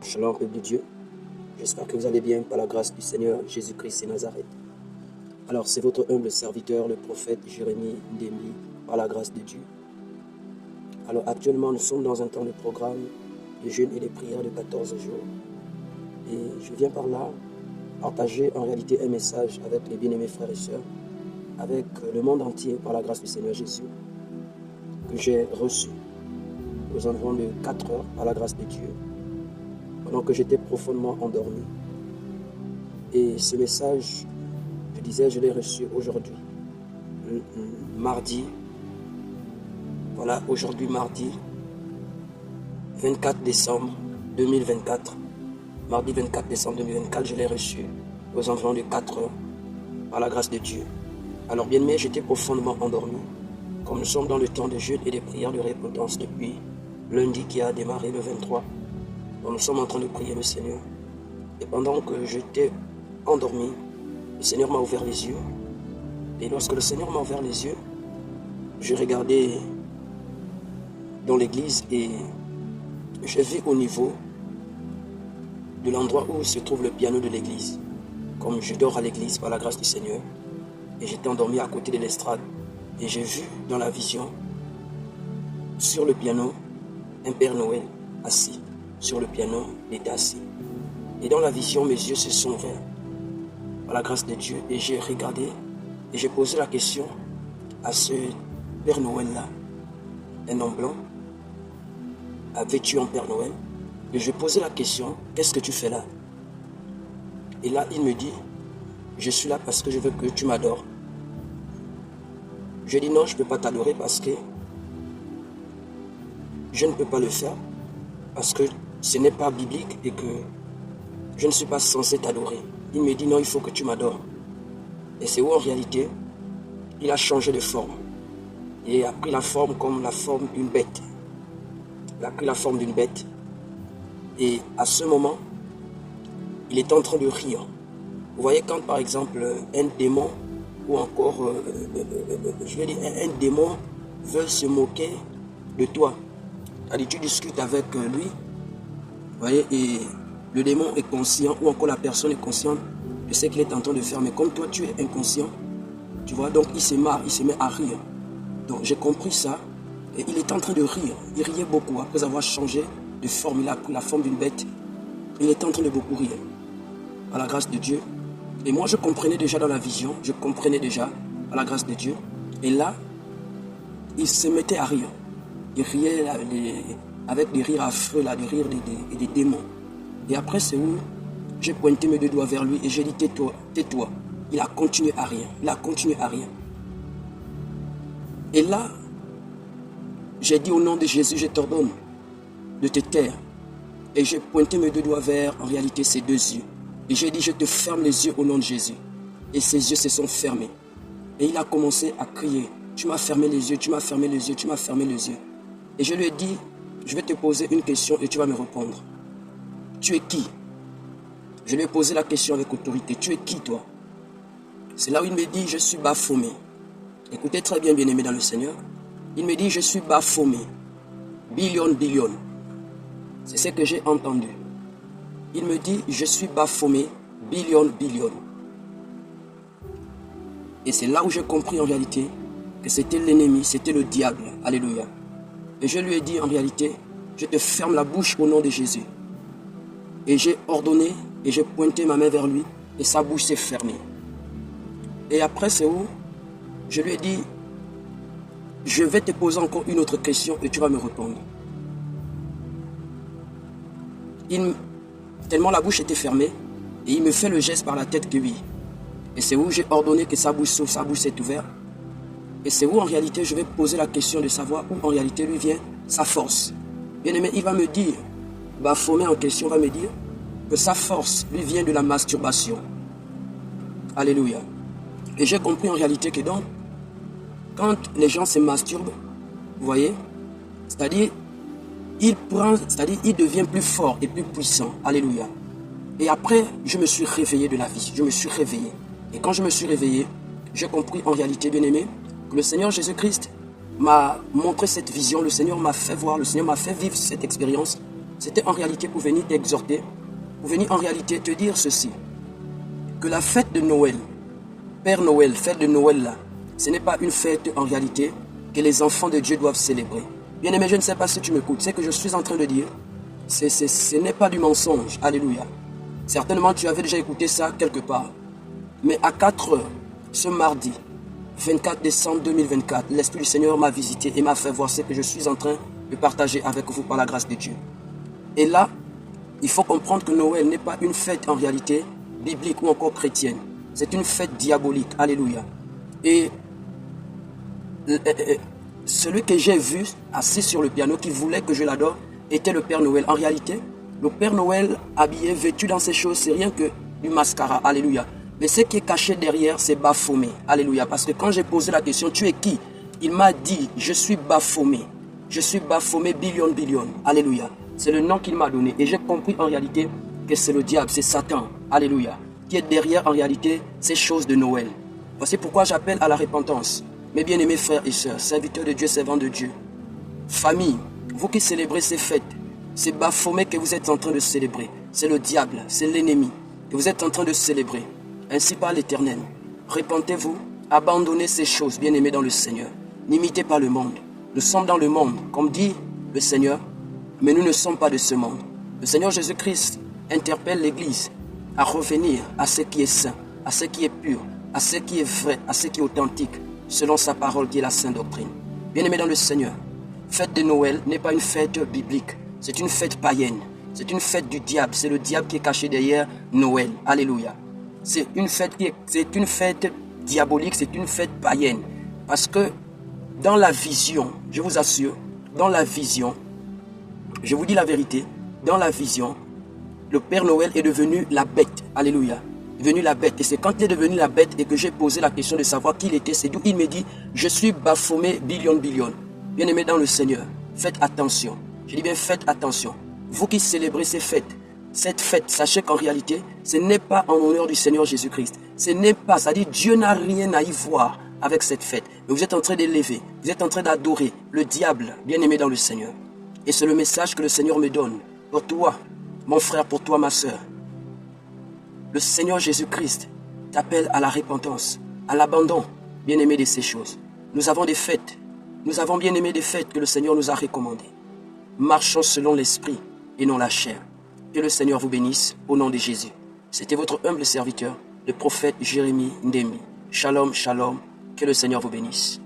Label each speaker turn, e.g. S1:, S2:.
S1: Shalom, peuple de Dieu. J'espère que vous allez bien par la grâce du Seigneur Jésus-Christ et Nazareth. Alors, c'est votre humble serviteur, le prophète Jérémie Ndembi, par la grâce de Dieu. Alors, actuellement, nous sommes dans un temps de programme de jeûne et de prière de 14 jours. Et je viens par là partager en réalité un message avec les bien-aimés frères et sœurs, avec le monde entier par la grâce du Seigneur Jésus, que j'ai reçu aux environs de 4 heures par la grâce de Dieu, pendant que j'étais profondément endormi. Et ce message, je disais, je l'ai reçu aujourd'hui, mardi. Voilà, aujourd'hui mardi 24 décembre 2024. Mardi 24 décembre 2024, je l'ai reçu aux environs de 4 heures par la grâce de Dieu. Alors bien aimé, j'étais profondément endormi. Comme nous sommes dans le temps de jeûne et de prière de repentance depuis lundi qui a démarré le 23, nous sommes en train de prier le Seigneur. Et pendant que j'étais endormi, le Seigneur m'a ouvert les yeux. Et lorsque le Seigneur m'a ouvert les yeux, je regardais dans l'église et j'ai vu au niveau de l'endroit où se trouve le piano de l'église. Comme je dors à l'église par la grâce du Seigneur, et j'étais endormi à côté de l'estrade. Et j'ai vu dans la vision, sur le piano, un Père Noël assis. Sur le piano, il était assis. Et dans la vision, mes yeux se sont ouverts par la grâce de Dieu. Et j'ai regardé et j'ai posé la question à ce Père Noël-là, un homme blanc, vêtu en Père Noël. Et je posais la question, qu'est-ce que tu fais là? Et là, il me dit, je suis là parce que je veux que tu m'adores. Je dis non, je ne peux pas t'adorer parce que je ne peux pas le faire, parce que ce n'est pas biblique et que je ne suis pas censé t'adorer. Il me dit non, il faut que tu m'adores. Et c'est où en réalité, il a changé de forme. Il a pris la forme comme la forme d'une bête. Il a pris la forme d'une bête. Et à ce moment, il est en train de rire. Vous voyez quand par exemple un démon ou encore, je vais dire, un démon veut se moquer de toi. C'est-à-dire, tu discutes avec lui, vous voyez, et le démon est conscient, ou encore la personne est consciente de ce qu'il est en train de faire. Mais comme toi, tu es inconscient, tu vois, donc il se marre, il se met à rire. Donc j'ai compris ça, et il est en train de rire. Il riait beaucoup, après avoir changé de forme, il a pris la forme d'une bête. Il est en train de beaucoup rire, à la grâce de Dieu. Et moi, je comprenais déjà dans la vision, je comprenais déjà, à la grâce de Dieu. Et là, il se mettait à rire. Il riait avec des rires affreux, là, des rires des démons. Et après, c'est où j'ai pointé mes deux doigts vers lui et j'ai dit, tais-toi, tais-toi. Il a continué à rire, il a continué à rire. Et là, j'ai dit au nom de Jésus, je t'ordonne de te taire. Et j'ai pointé mes deux doigts vers, en réalité, ses deux yeux. Et j'ai dit, je te ferme les yeux au nom de Jésus. Et ses yeux se sont fermés. Et il a commencé à crier, tu m'as fermé les yeux, tu m'as fermé les yeux, tu m'as fermé les yeux. Et je lui ai dit, je vais te poser une question et tu vas me répondre. Tu es qui? Je lui ai posé la question avec autorité. Tu es qui, toi? C'est là où il me dit, je suis Baphomet. Écoutez très bien, bien-aimé dans le Seigneur. Il me dit, je suis Baphomet. Billion. C'est ce que j'ai entendu. Il me dit, je suis Baphomet. Billion. Et c'est là où j'ai compris en réalité que c'était l'ennemi, c'était le diable. Alléluia. Et je lui ai dit en réalité, je te ferme la bouche au nom de Jésus. Et j'ai ordonné et j'ai pointé ma main vers lui et sa bouche s'est fermée. Et après c'est où je lui ai dit, je vais te poser encore une autre question et tu vas me répondre. Tellement la bouche était fermée et il me fait le geste par la tête que oui. Et c'est où j'ai ordonné que sa bouche s'ouvre, sa bouche s'est ouverte. Et c'est où en réalité je vais poser la question de savoir où en réalité lui vient sa force. Bien aimé, il va me dire, Baphomet en question va me dire que sa force lui vient de la masturbation. Alléluia. Et j'ai compris en réalité que donc, quand les gens se masturbent, vous voyez, c'est-à-dire, il devient plus fort et plus puissant. Alléluia. Et après, je me suis réveillé de la vie. Je me suis réveillé. Et quand je me suis réveillé, j'ai compris en réalité, bien aimé, que le Seigneur Jésus-Christ m'a montré cette vision. Le Seigneur m'a fait voir, le Seigneur m'a fait vivre cette expérience. c'était en réalité pour venir t'exhorter, pour venir en réalité te dire ceci, que la fête de Noël, Père Noël, fête de Noël là, ce n'est pas une fête en réalité que les enfants de Dieu doivent célébrer. Bien aimé, je ne sais pas si tu m'écoutes, c'est que je suis en train de dire, ce n'est pas du mensonge, alléluia. Certainement tu avais déjà écouté ça quelque part. Mais à 4 heures, ce mardi, 24 décembre 2024, l'Esprit du Seigneur m'a visité et m'a fait voir ce que je suis en train de partager avec vous par la grâce de Dieu. Et là, il faut comprendre que Noël n'est pas une fête en réalité biblique ou encore chrétienne. C'est une fête diabolique, alléluia. Et celui que j'ai vu assis sur le piano qui voulait que je l'adore était le Père Noël. En réalité, le Père Noël habillé, vêtu dans ces choses, c'est rien que du mascara, alléluia. Mais ce qui est caché derrière, c'est Baphomet, alléluia. Parce que quand j'ai posé la question, tu es qui? Il m'a dit, je suis Baphomet. Je suis Baphomet billion, alléluia. C'est le nom qu'il m'a donné. Et j'ai compris en réalité que c'est le diable, c'est Satan, alléluia, qui est derrière en réalité ces choses de Noël. Voici pourquoi j'appelle à la repentance. Mes bien-aimés frères et sœurs, serviteurs de Dieu, servants de Dieu, famille, vous qui célébrez ces fêtes, c'est Baphomet que vous êtes en train de célébrer. C'est le diable, c'est l'ennemi que vous êtes en train de célébrer. Ainsi par l'Éternel, repentez-vous, abandonnez ces choses, bien-aimés dans le Seigneur. N'imitez pas le monde. Nous sommes dans le monde, comme dit le Seigneur, mais nous ne sommes pas de ce monde. Le Seigneur Jésus-Christ interpelle l'Église à revenir à ce qui est saint, à ce qui est pur, à ce qui est vrai, à ce qui est authentique, selon sa parole qui est la sainte doctrine. Bien-aimés dans le Seigneur, fête de Noël n'est pas une fête biblique, c'est une fête païenne, c'est une fête du diable, c'est le diable qui est caché derrière Noël. Alléluia. C'est une fête diabolique, c'est une fête païenne. Parce que dans la vision, je vous assure, dans la vision, je vous dis la vérité, dans la vision, le Père Noël est devenu la bête. Alléluia. Devenu la bête. Et c'est quand il est devenu la bête et que j'ai posé la question de savoir qui il était, c'est d'où il me dit, je suis Baphomet billion. Bien-aimé dans le Seigneur, faites attention. Je dis bien, faites attention. Vous qui célébrez ces fêtes, cette fête, sachez qu'en réalité, ce n'est pas en honneur du Seigneur Jésus-Christ. Ce n'est pas, c'est-à-dire Dieu n'a rien à y voir avec cette fête. Mais vous êtes en train d'élever, vous êtes en train d'adorer le diable, bien-aimé dans le Seigneur. Et c'est le message que le Seigneur me donne. Pour toi, mon frère, pour toi, ma soeur. Le Seigneur Jésus-Christ t'appelle à la repentance, à l'abandon, bien-aimé de ces choses. Nous avons des fêtes. Nous avons bien aimé des fêtes que le Seigneur nous a recommandées. Marchons selon l'esprit et non la chair. Que le Seigneur vous bénisse au nom de Jésus. C'était votre humble serviteur, le prophète Jérémie Ndemi. Shalom, shalom. Que le Seigneur vous bénisse.